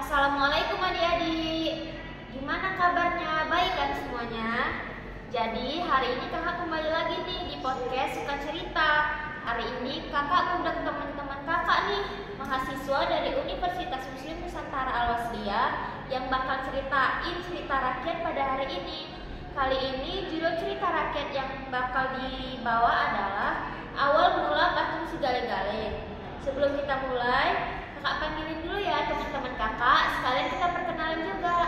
Assalamualaikum adik-adik. Gimana kabarnya? Baik kan semuanya? Jadi hari ini kakak kembali lagi nih di podcast Suka Cerita. Hari ini kakak undang teman-teman kakak nih, mahasiswa dari Universitas Muslim Nusantara Al-Wasliyah yang bakal ceritain cerita rakyat pada hari ini. Kali ini judul cerita rakyat yang bakal dibawa adalah Awal Mula Patung Si Gale-Gale. Sebelum kita mulai, kakak panggilin dulu ya teman-teman kakak, sekalian kita perkenalan juga.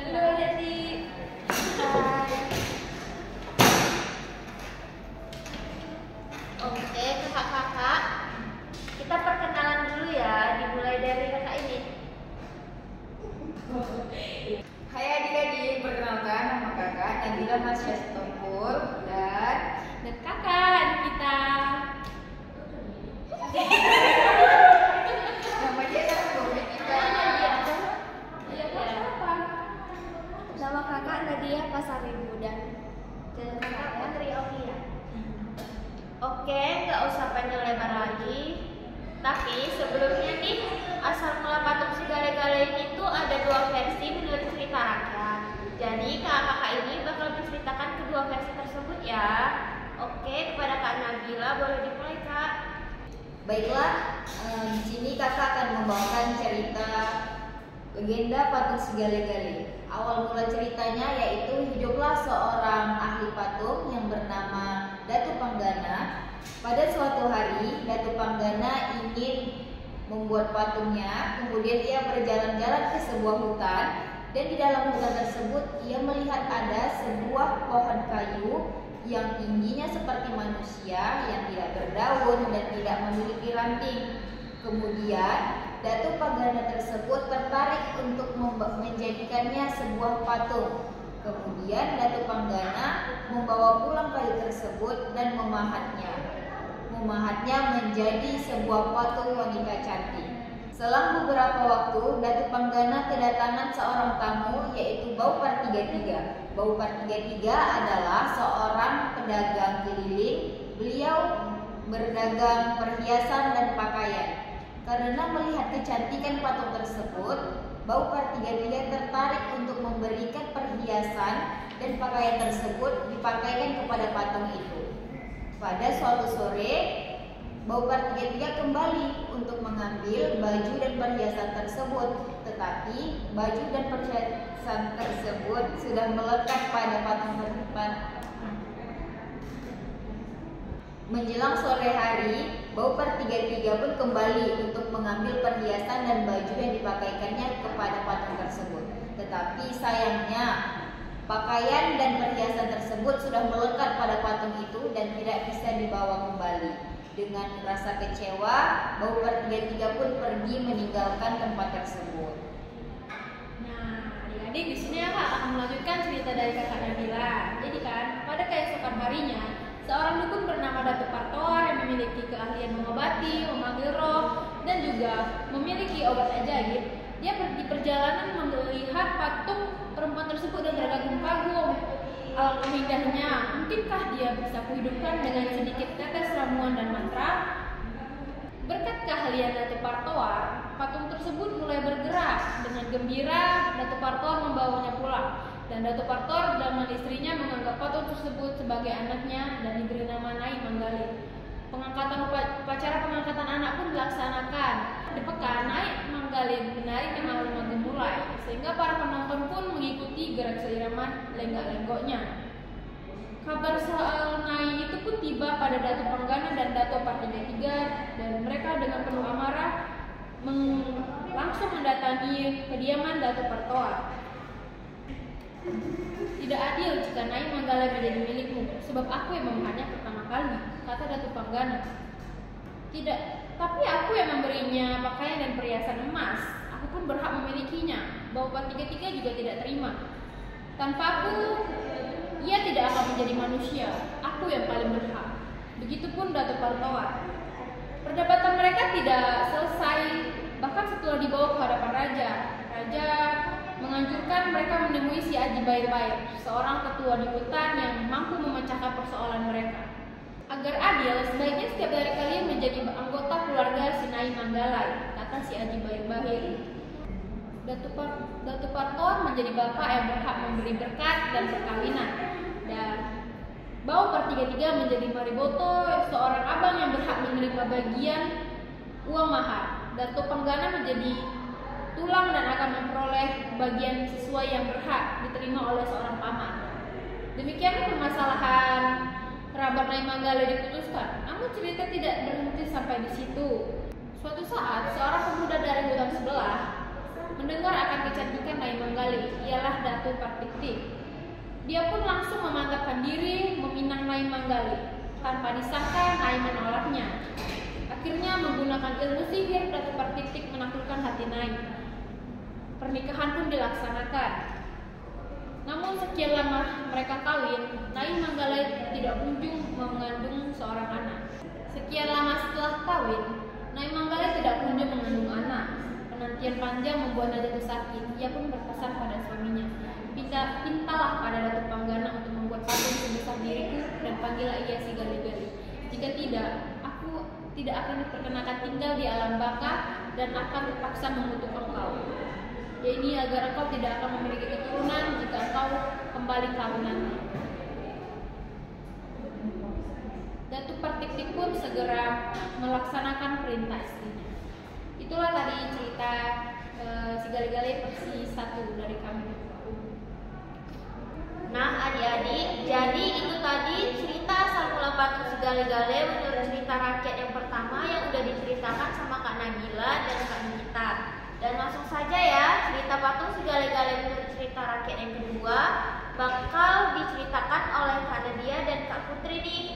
Halo adik-adik. Hai. Oke kakak-kakak, kita perkenalan dulu ya, dimulai dari kakak ini. Hai adik-adik, perkenalkan nama kakak Nabila Masya Sitompul dan kakak kita. nama dia kan Gomit kita. Nama kakak Nadia Pasaribu dan kakak Putri Ovia. Oke, nggak usah panjang lebar lagi. Tapi sebelumnya nih, asal mula patung si Gale-Gale ini tuh ada dua versi menurut cerita rakyat. Jadi kakak ini bakal menceritakan kedua versi tersebut ya. Oke, kepada Kak Nabila boleh dimulai Kak. Baiklah, di sini kakak akan membawakan cerita legenda patung si Gale-Gale. Awal mula ceritanya yaitu hiduplah seorang ahli patung yang bernama Datu Panggana. Pada suatu hari, Datu Panggana ingin membuat patungnya, kemudian ia berjalan-jalan ke sebuah hutan, dan di dalam hutan tersebut ia melihat ada sebuah pohon kayu yang tingginya seperti manusia, yang tidak berdaun dan tidak memiliki ranting. Kemudian Datu Panggana tersebut tertarik untuk menjadikannya sebuah patung. Kemudian Datu Panggana membawa pulang kayu tersebut dan memahatnya menjadi sebuah patung wanita cantik. Selang beberapa waktu, Datu Panggana kedatangan seorang tamu, yaitu Bau Partiga. Bau Partiga adalah seorang pedagang keliling. Beliau berdagang perhiasan dan pakaian. Karena melihat kecantikan patung tersebut, Bau Partiga tertarik untuk memberikan perhiasan dan pakaian tersebut dipakaikan kepada patung itu. Pada suatu sore, Bau Partiga kembali untuk mengambil baju dan perhiasan tersebut, tetapi baju dan perhiasan tersebut sudah melekat pada patung tersebut. Menjelang sore hari, Bau Partiga pun kembali untuk mengambil perhiasan dan baju yang dipakaikannya kepada patung tersebut. Tetapi sayangnya, pakaian dan perhiasan tersebut sudah melekat pada patung itu dan tidak bisa dibawa kembali. Dengan rasa kecewa, Bau Partiga pun pergi meninggalkan tempat tersebut. Nah, adik-adik di sini kakak akan melanjutkan cerita dari kakak Nabila. Jadi kan, pada keesokan harinya, seorang dukun bernama Datu Partoar yang memiliki keahlian mengobati, memanggil roh, dan juga memiliki obat ajaib. Dia di perjalanan melihat patung perempuan tersebut dan terkagum-kagum. Alangkah indahnya, mungkinkah dia bisa kuhidupkan dengan sedikit tetes ramuan dan mantra? Berkat keahlian Datu Partoar, patung tersebut mulai bergerak. Dengan gembira, Datu Partoar membawanya pulang. Dan Datu Partoar dan istrinya menganggap patung tersebut sebagai anaknya dan diberi nama Nyai Manggale. Upacara pengangkatan anak pun dilaksanakan. Di pekan, Nyai Manggale menari dengan gemulai, sehingga para penonton pun mengikuti gerak seirama lenggak-lenggoknya. Kabar soal Nyai itu pun tiba pada Datu Panggana dan Datu Partiga, dan mereka dengan penuh amarah langsung mendatangi kediaman Datu Partoar. Tidak adil jika Nyai Manggale menjadi milikmu, sebab aku yang memahatnya pertama kali, kata Datu Panggana. Tidak, tapi aku yang memberinya pakaian dan perhiasan emas. Aku pun berhak memilikinya. Bau Partiga juga tidak terima. Tanpa aku, ia tidak akan menjadi manusia. Aku yang paling berhak. Begitupun Datu Partoar. Perdebatan mereka tidak selesai, bahkan setelah dibawa ke hadapan raja. Raja menganjurkan mereka menemui si Aji Bair-Bair, seorang tetua di hutan yang mampu memecahkan persoalan mereka. Agar adil, sebaiknya setiap dari kalian menjadi anggota keluarga Sinai Manggalai, kata si Aji Bahir. Datu Partoan menjadi bapak yang berhak memberi berkat dan perkawinan. Dan Bau Pertiga menjadi Mariboto, seorang abang yang berhak menerima bagian uang mahar. Dato Panggana menjadi tulang dan akan memperoleh bagian sesuai yang berhak diterima oleh seorang paman. Demikianlah permasalahan kerabat Nai Manggale diputuskan. Namun cerita tidak berhenti sampai di situ. Suatu saat, seorang pemuda dari hutan sebelah mendengar akan kecantikan Nai Manggale, ialah Datu Partiktik. Dia pun langsung memantapkan diri meminang Nai Manggale. Tanpa disangka, Nai menolaknya. Akhirnya menggunakan ilmu sihir, Datu Partiktik menaklukkan hati Nai. Pernikahan pun dilaksanakan. Namun sekian lama mereka kawin, Nai Manggale tidak kunjung mengandung seorang anak. Sekian lama setelah kawin, Nai Manggale tidak kunjung mengandung anak. Penantian panjang membuat Datu sakit. Ia pun berpesan pada suaminya, "Pintalah pada Datu Panggana untuk membuat patung sebesar diriku dan panggillah ia si Gali-Gali. Jika tidak, aku tidak akan diperkenakan tinggal di alam baka dan akan terpaksa mengutuk engkau. Yaitu agar engkau tidak akan memiliki keturunan jika engkau kembali kawin nanti." Datu Partiktik pun segera melaksanakan perintah istrinya. Itulah tadi cerita si Gali-Gali versi 1 dari kami. Nah adik-adik, jadi itu tadi cerita asal mula patung si Gali-Gali menurut cerita rakyat yang pertama yang udah diceritakan sama Kak Nagila dan Kak Nikita. Dan langsung saja ya, cerita patung si Gali-Gali menurut cerita rakyat yang kedua bakal diceritakan oleh Kak Nadia dan Kak Putri nih.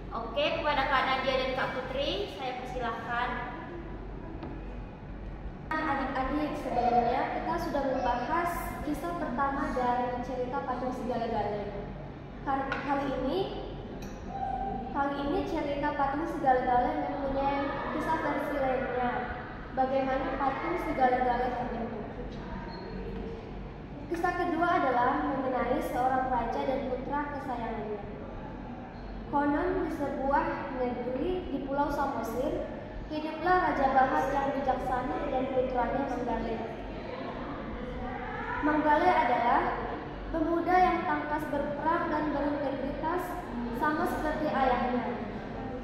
Oke, kepada Kak Nadia dan Kak Putri, saya persilahkan. Adik-adik, sebelumnya kita sudah membahas kisah pertama dari cerita patung si Gali-Gali. Kali ini cerita patung si Gali-Gali mempunyai kisah versi lainnya. Bagaimana patung si Gali-Gali terbentuk? Kisah kedua adalah mengenai seorang raja dan putra kesayangannya. Konon di sebuah negeri di Pulau Samosir, hiduplah Raja Bahat yang bijaksana dan putranya Manggale. Manggale adalah pemuda yang tangkas berperang dan berintegritas sama seperti ayahnya.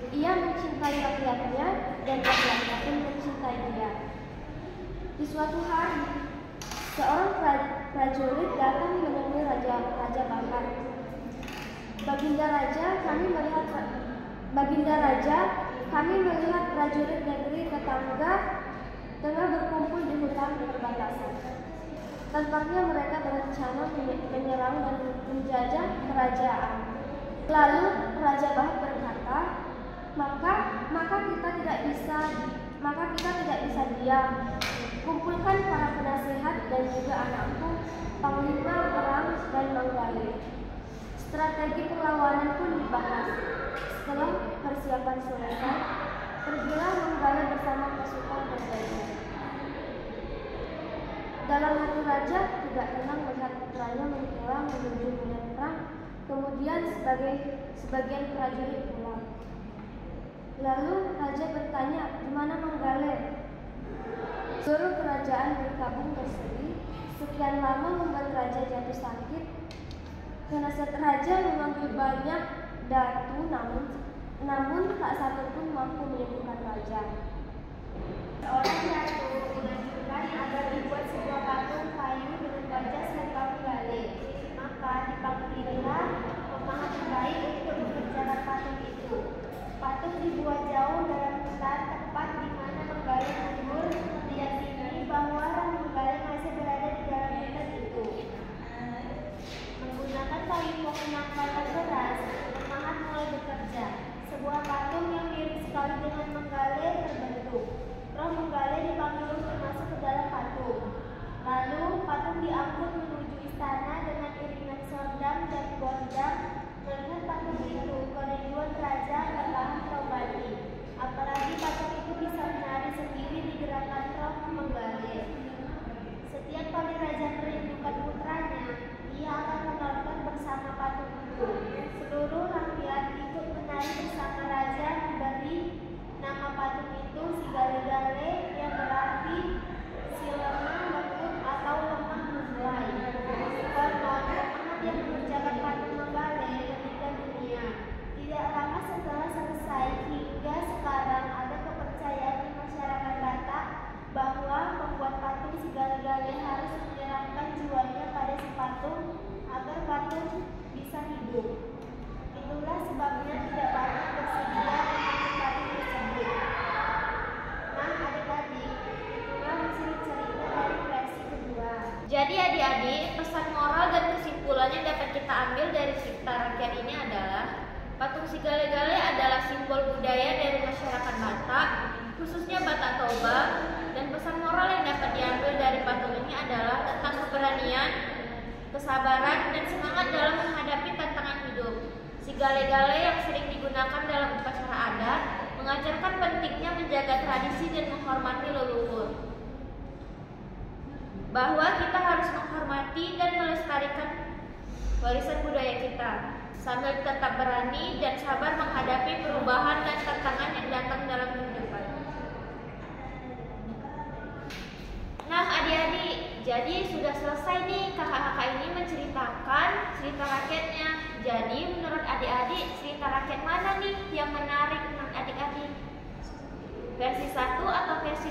Ia mencintai rakyatnya dan rakyatnya pun mencintai dia. Di suatu hari, seorang prajurit datang menemui Raja Bahat. Baginda Raja, kami melihat prajurit negeri tetangga tengah berkumpul di hutan perbatasan. Tampaknya mereka berencana menyerang dan menjajah kerajaan. Lalu Raja Bahat berkata, maka kita tidak bisa diam. Kumpulkan para penasihat dan juga anakku, panglima perang dan Manggale. Strategi perlawanan pun dibahas. Setelah persiapan selesai, pergilah Manggale bersama pasukan penjajah. Dalam hati raja tidak tenang melihat putranya menghilang menuju medan perang, kemudian sebagian prajurit pulang. Lalu raja bertanya, "Di mana Manggale?" Seluruh kerajaan berkabung bersedih. Sekian lama membuat raja jatuh sakit. Penasihat raja memanggil banyak datu, namun tak satu pun mampu menyembuhkan raja. Seorang datu menganjurkan agar dibuat sebuah patung kayu dengan wajah serta Manggale. Maka dipanggillah pemahat terbaik untuk mengerjakan patung itu. Patung dibuat jauh dalam hutan, tepat di mana Manggale tidur. Diyakini bahwa Manggale masih berada di dalam hutan itu. Menggunakan kayu pohon yang sangat keras, pemahat mulai bekerja. Sebuah patung yang mirip sekali dengan Manggale terbentuk. Roh Manggale dipanggil untuk masuk ke dalam patung. Lalu patung diangkut menuju istana dengan iringan sordam dan gondang. Melihat patung itu, kerinduan raja tak tahan terobati. Apalagi patung itu bisa menari sendiri digerakkan roh Manggale. Setiap kali raja merindukan putranya, ia akan menonton bersama patung itu. Seluruh rakyat ikut menari bersama kita ambil dari cerita rakyat ini adalah patung si Gale-Gale adalah simbol budaya dari masyarakat Batak, khususnya Batak Toba, dan pesan moral yang dapat diambil dari patung ini adalah tentang keberanian, kesabaran, dan semangat dalam menghadapi tantangan hidup. Si Gale-Gale yang sering digunakan dalam upacara adat mengajarkan pentingnya menjaga tradisi dan menghormati leluhur. Bahwa kita harus menghormati dan melestarikan warisan budaya kita, sambil tetap berani dan sabar menghadapi perubahan dan tantangan yang datang dalam kehidupan. Nah adik-adik, jadi sudah selesai nih kakak-kakak ini menceritakan cerita rakyatnya. Jadi menurut adik-adik, cerita rakyat mana nih yang menarik menurut adik-adik? Versi 1 atau versi